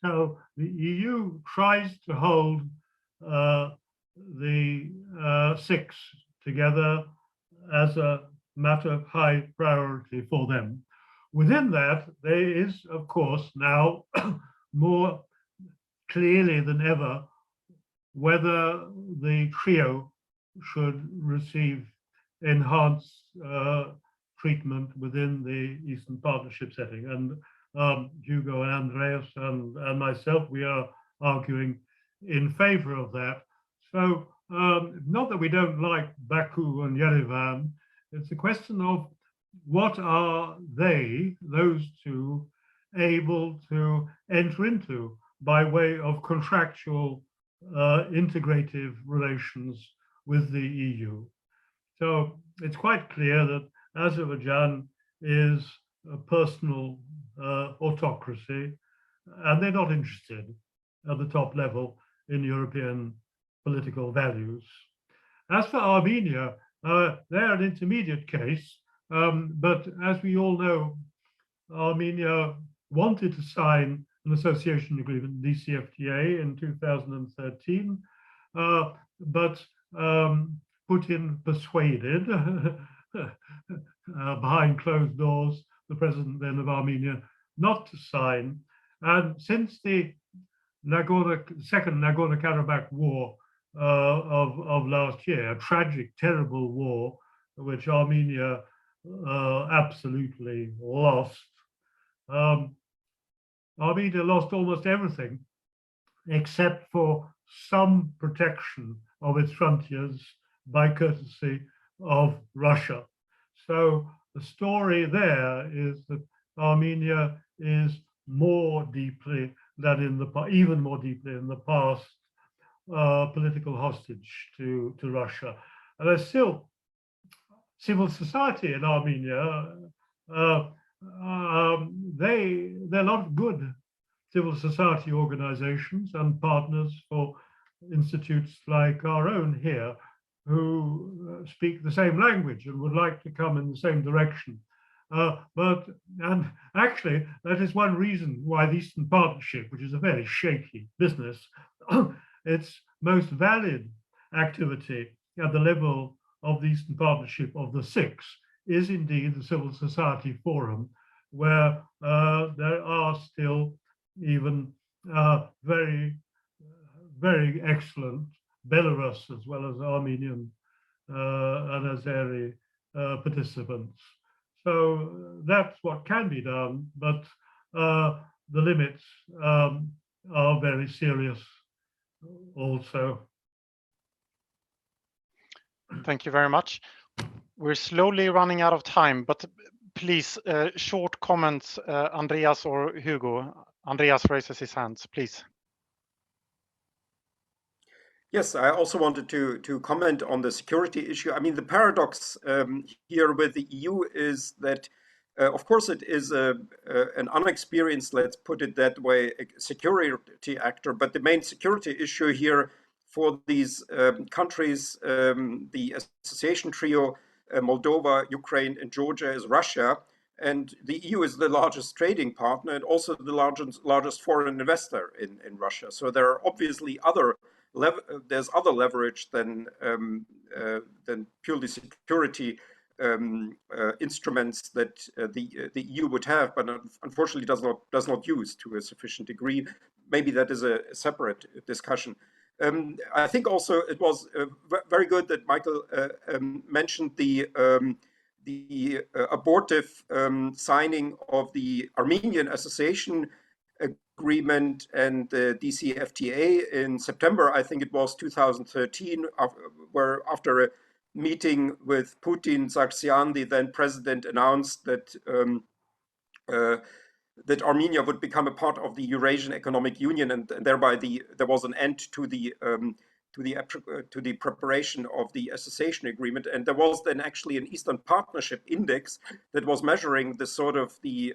So the EU tries to hold the six together as a matter of high priority for them. Within that, there is, of course, now more clearly than ever whether the trio should receive enhanced treatment within the Eastern Partnership setting. And Hugo and Andreas and myself, we are arguing in favor of that. So not that we don't like Baku and Yerevan, it's a question of what are they, those two, able to enter into by way of contractual integrative relations with the EU. So it's quite clear that Azerbaijan is a personal autocracy, and they're not interested at the top level in European political values. As for Armenia, they're an intermediate case, but as we all know, Armenia wanted to sign an association agreement, DCFTA, in 2013, but Putin persuaded, behind closed doors, the president then of Armenia not to sign. And since the second Nagorno-Karabakh war of last year, a tragic, terrible war, which Armenia absolutely lost, Armenia lost almost everything except for some protection of its frontiers by courtesy of Russia. So the story there is that Armenia is more deeply than in the even more deeply in the past political hostage to Russia. And there's still civil society in Armenia. There are a lot of good civil society organizations and partners for institutes like our own here who speak the same language and would like to come in the same direction. And actually, that is one reason why the Eastern Partnership, which is a very shaky business, its most valid activity at the level of the Eastern Partnership of the six is indeed the Civil Society Forum, where there are still even very, very excellent Belarus as well as Armenian and Azeri participants. So that's what can be done, but the limits are very serious also. Thank you very much. We're slowly running out of time, but please, short comments, Andreas or Hugo. Andreas raises his hands, please. Yes, I also wanted to comment on the security issue. I mean, the paradox here with the EU is that, of course, it is an unexperienced, let's put it that way, security actor. But the main security issue here for these countries, the association trio, Moldova, Ukraine, and Georgia, is Russia. And the EU is the largest trading partner and also the largest foreign investor in Russia. So there are obviously there's other leverage than purely security instruments that the EU would have, but unfortunately does not use to a sufficient degree. Maybe that is a separate discussion. I think also it was very good that Michael mentioned the abortive signing of the Armenian Association Agreement and the DCFTA in September, I think it was 2013, where after a meeting with Putin, Sargsyan, the then president, announced that that Armenia would become a part of the Eurasian Economic Union, and thereby there was an end to the preparation of the association agreement. And there was then actually an Eastern Partnership Index that was measuring the sort of the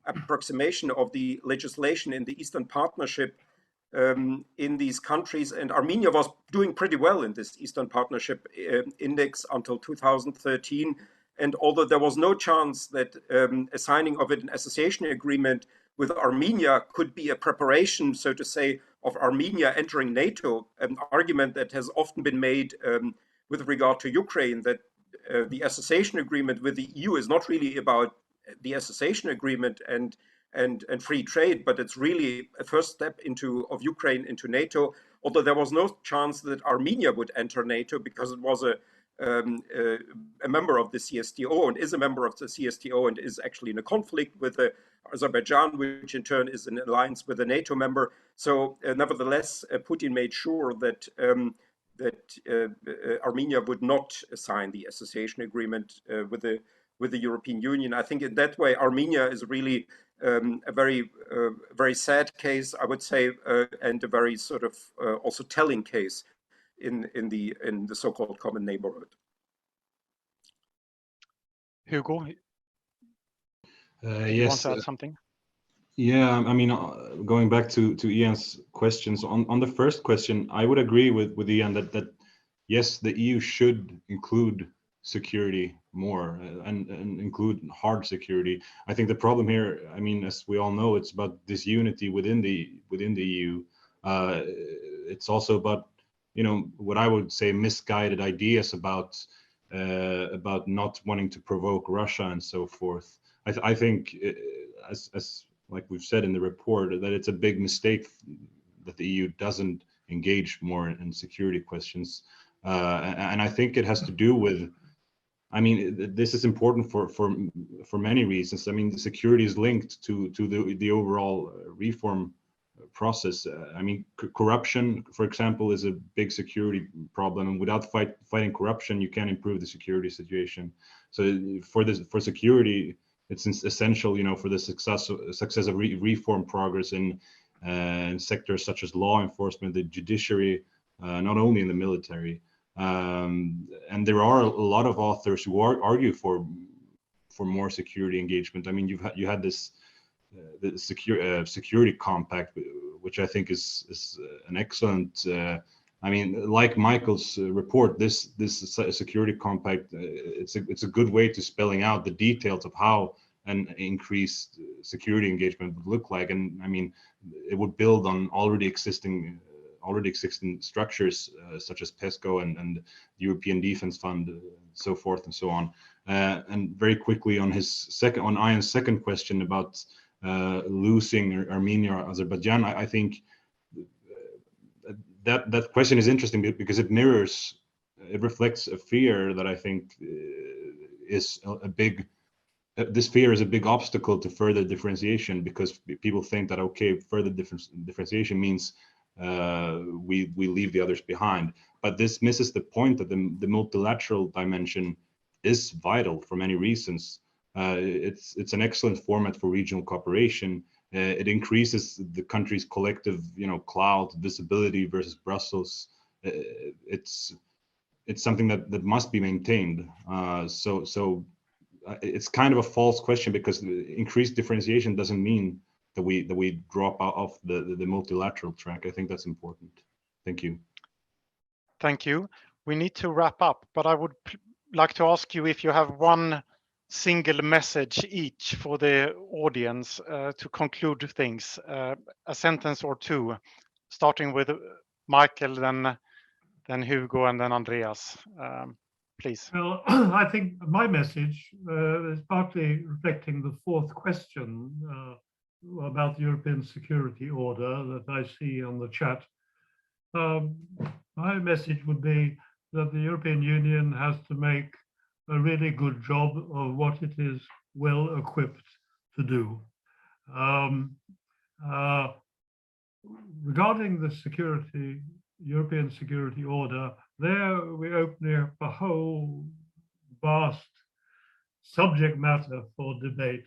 approximation of the legislation in the Eastern Partnership in these countries. And Armenia was doing pretty well in this Eastern Partnership Index until 2013. And although there was no chance that a signing of an association agreement with Armenia could be a preparation, so to say, of Armenia entering NATO, an argument that has often been made with regard to Ukraine, that the association agreement with the EU is not really about the association agreement and free trade, but it's really a first step of Ukraine into NATO. Although there was no chance that Armenia would enter NATO because it was a member of the CSTO and is a member of the CSTO and is actually in a conflict with Azerbaijan, which in turn is in alliance with a NATO member. So nevertheless, Putin made sure that Armenia would not sign the association agreement with the European Union. I think in that way, Armenia is really a very sad case, I would say, and a very sort of also telling case in the so-called common neighborhood. Hugo, you yes, want to add something? Yeah, I mean, going back to Ian's questions on the first question, I would agree with Ian that yes, the EU should include security more and include hard security. I think the problem here, I mean, as we all know, it's about disunity within the EU. It's also about, you know, what I would say misguided ideas about not wanting to provoke Russia and so forth. I think as like we've said in the report, that it's a big mistake that the EU doesn't engage more in security questions. And I think it has to do with, I mean, this is important for many reasons. I mean, the security is linked to the overall reform process. I mean, corruption, for example, is a big security problem, and without fighting corruption, you can't improve the security situation. So for security, it's essential, you know, for the success of reform progress in sectors such as law enforcement, the judiciary, not only in the military. And there are a lot of authors who argue for more security engagement. I mean, you had this the security compact, which I think is an excellent. I mean, like Michael's report, this security compact, it's a good way to spelling out the details of how an increased security engagement would look like. And I mean, it would build on already existing structures such as PESCO and the European Defence Fund, so forth and so on. And very quickly on Ian's second question about losing Armenia or Azerbaijan, I think that question is interesting because it reflects a fear that I think is a big. This fear is a big obstacle to further differentiation, because people think that, okay, further differentiation means we leave the others behind. But this misses the point that the multilateral dimension is vital for many reasons. It's an excellent format for regional cooperation. It increases the country's collective, you know, clout visibility versus Brussels. It's something that must be maintained. So it's kind of a false question, because increased differentiation doesn't mean that we drop out of the multilateral track. I think that's important. Thank you. Thank you. We need to wrap up, but I would like to ask you if you have one single message each for the audience to conclude things, a sentence or two, starting with Michael, then Hugo, and then Andreas. Please. Well, I think my message is partly reflecting the fourth question about the European security order that I see on the chat. my message would be that the European Union has to make a really good job of what it is well equipped to do. Regarding the European security order, there we open up a whole vast subject matter for debate.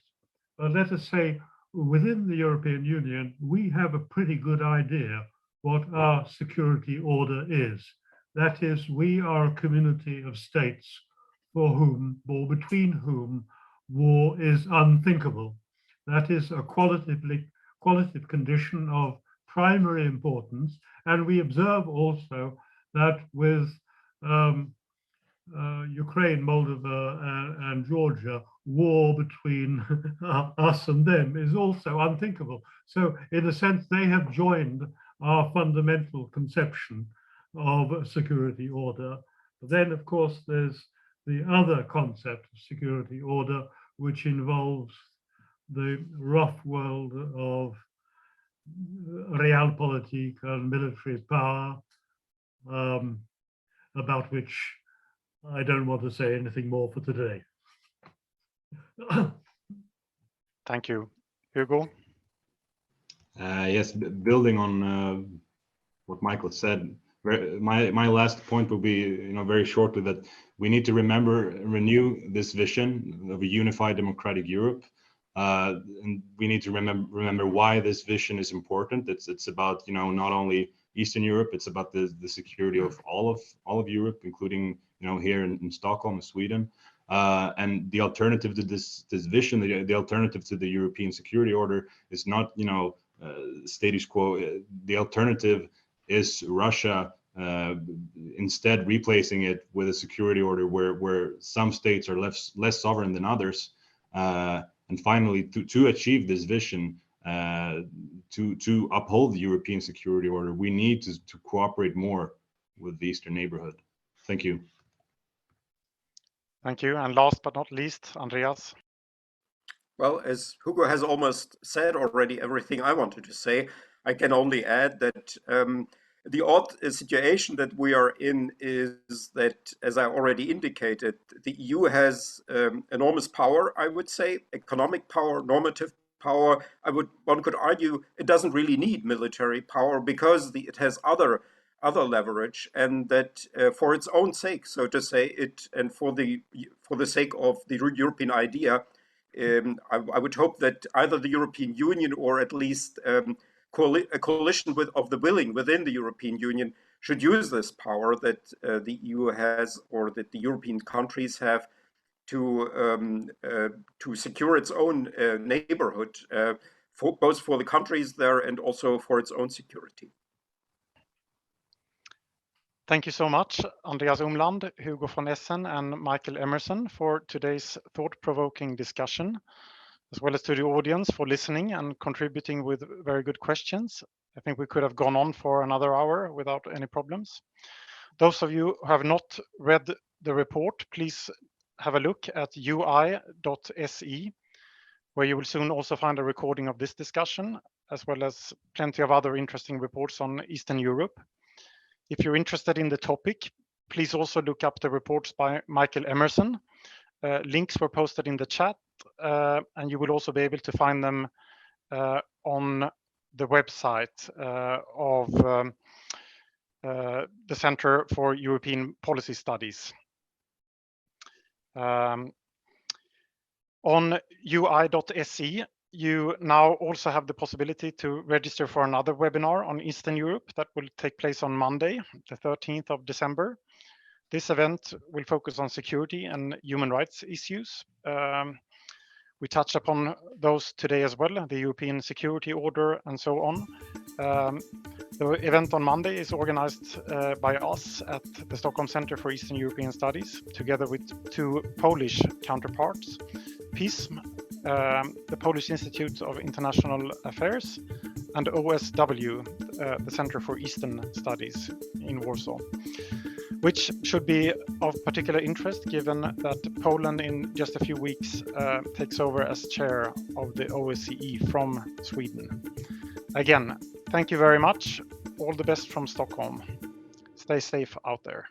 But let us say, within the European Union, we have a pretty good idea what our security order is. That is, we are a community of states for whom, or between whom, war is unthinkable. That is a qualitative condition of primary importance. And we observe also that with Ukraine, Moldova, and Georgia, war between us and them is also unthinkable. So in a sense, they have joined our fundamental conception of a security order. But then, of course, there's the other concept of security order, which involves the rough world of realpolitik and military power, about which I don't want to say anything more for today. Thank you. Hugo? Yes, building on what Michael said, my last point will be, very shortly, that we need to renew this vision of a unified democratic Europe. And we need to remember why this vision is important. It's about, not only Eastern Europe, it's about the security of all of Europe, including, here in Stockholm, Sweden. And the alternative to this vision, the alternative to the European security order is not, status quo. The alternative is Russia, instead replacing it with a security order where some states are less sovereign than others. And finally, to achieve this vision, to uphold the European security order, we need to cooperate more with the Eastern neighborhood. Thank you. Thank you. And last but not least, Andreas. Well, as Hugo has almost said already everything I wanted to say, I can only add that the odd situation that we are in is that, as I already indicated, the EU has enormous power, I would say, economic power, normative power. One could argue it doesn't really need military power because it has other leverage, and that for its own sake, so to say, and for the sake of the European idea, I would hope that either the European Union or at least a coalition of the willing within the European Union should use this power that the EU has, or that the European countries have, to secure its own neighborhood, both for the countries there and also for its own security. Thank you so much, Andreas Umland, Hugo von Essen, and Michael Emerson, for today's thought-provoking discussion, as well as to the audience for listening and contributing with very good questions. I think we could have gone on for another hour without any problems. Those of you who have not read the report, please have a look at ui.se, where you will soon also find a recording of this discussion, as well as plenty of other interesting reports on Eastern Europe. If you're interested in the topic, please also look up the reports by Michael Emerson. Links were posted in the chat, and you will also be able to find them on the website of the Center for European Policy Studies. On ui.se, you now also have the possibility to register for another webinar on Eastern Europe that will take place on Monday, the 13th of December. This event will focus on security and human rights issues. We touched upon those today as well, the European security order and so on. The event on Monday is organized by us at the Stockholm Center for Eastern European Studies, together with two Polish counterparts, PISM, the Polish Institute of International Affairs, and OSW, the Center for Eastern Studies in Warsaw, which should be of particular interest given that Poland in just a few weeks takes over as chair of the OSCE from Sweden. Again, thank you very much. all the best from Stockholm. Stay safe out there.